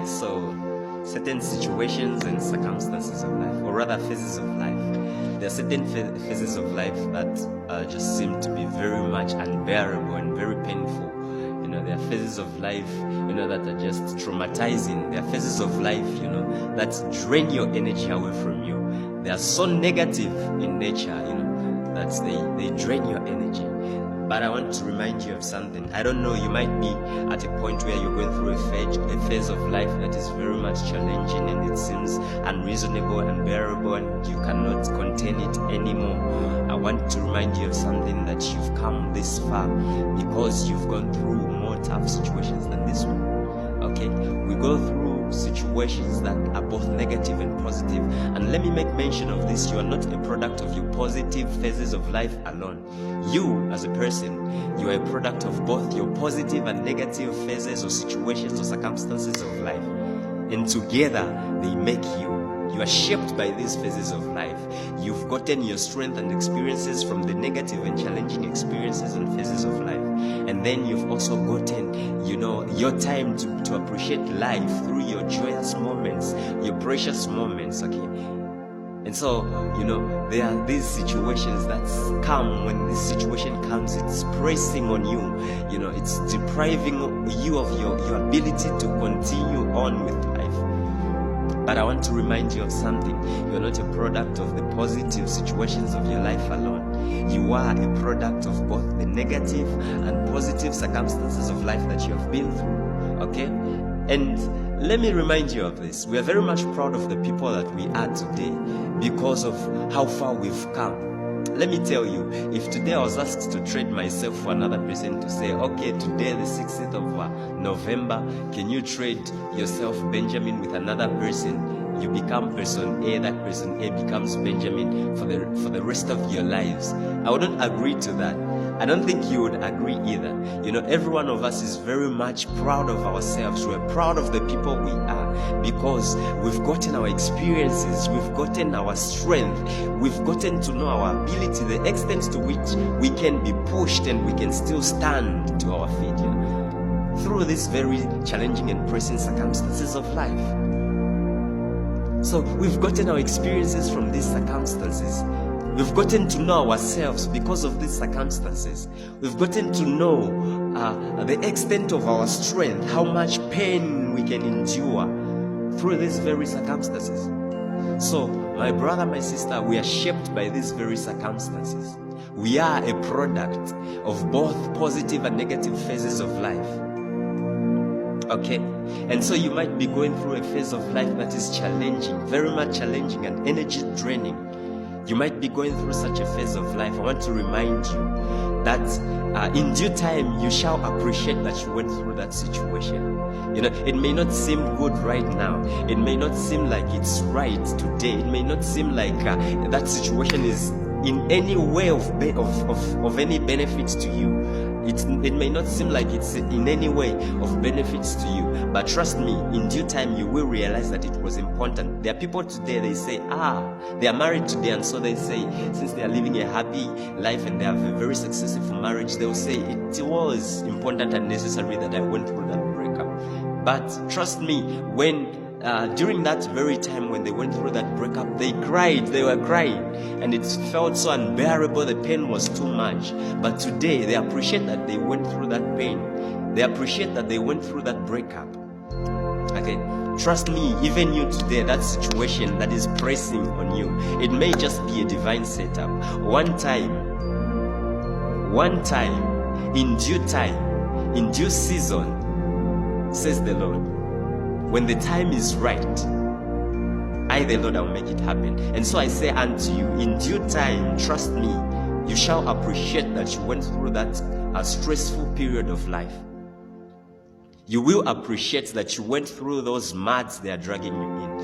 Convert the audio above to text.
So certain situations and circumstances of life, or rather phases of life, there are certain phases of life that just seem to be very much unbearable and very painful. There are phases of life, that are just traumatizing. There are phases of life, that drain your energy away from you. They are so negative in nature, that they drain your energy. But I want to remind you of something. I don't know, you might be at a point where you're going through a phase of life that is very much challenging and it seems unreasonable, unbearable, and you cannot contain it anymore. I want to remind you of something, that you've come this far because you've gone through more tough situations than this one. Okay? We go through situations that are both negative and positive. And let me make mention of this. You are not a product of your positive phases of life alone. You, as a person, you are a product of both your positive and negative phases or situations or circumstances of life. And together, they make you. You are shaped by these phases of life. You've gotten your strength and experiences from the negative and challenging experiences and phases of life. And then you've also gotten, your time to appreciate life through your joyous moments, your precious moments, okay? And so, there are these situations that come. When this situation comes, it's pressing on you. It's depriving you of your ability to continue on with life. But I want to remind you of something. You're not a product of the positive situations of your life alone. You are a product of both the negative and positive circumstances of life that you have been through. Okay? And let me remind you of this. We are very much proud of the people that we are today because of how far we've come. Let me tell you, if today I was asked to trade myself for another person, to say, okay, today the 16th of November, can you trade yourself, Benjamin, with another person? You become person A, that person A becomes Benjamin for the rest of your lives. I wouldn't agree to that. I don't think you would agree either. Every one of us is very much proud of ourselves. We're proud of the people we are because we've gotten our experiences, we've gotten our strength, we've gotten to know our ability, the extent to which we can be pushed and we can still stand to our feet, through these very challenging and pressing circumstances of life. So we've gotten our experiences from these circumstances. We've gotten to know ourselves because of these circumstances. We've gotten to know the extent of our strength, how much pain we can endure through these very circumstances. So, my brother, my sister, we are shaped by these very circumstances. We are a product of both positive and negative phases of life. Okay? And so you might be going through a phase of life that is challenging, very much challenging and energy draining. You might be going through such a phase of life. I want to remind you that in due time, you shall appreciate that you went through that situation. It may not seem good right now. It may not seem like it's right today. It may not seem like that situation is in any way of any benefit to you. It may not seem like it's in any way of benefits to you, but trust me, in due time you will realize that it was important. There are people today, they say, they are married today, and so they say, since they are living a happy life and they have a very successful marriage, they will say, it was important and necessary that I went through that breakup. But trust me, when during that very time when they went through that breakup, they were crying, and it felt so unbearable, the pain was too much. But today, they appreciate that they went through that pain. They appreciate that they went through that breakup. Okay? Trust me, even you today, that situation that is pressing on you, it may just be a divine setup. One time, in due season, says the Lord. When the time is right, I, the Lord, will make it happen. And so I say unto you, in due time, trust me, you shall appreciate that you went through that stressful period of life. You will appreciate that you went through those muds they are dragging you in.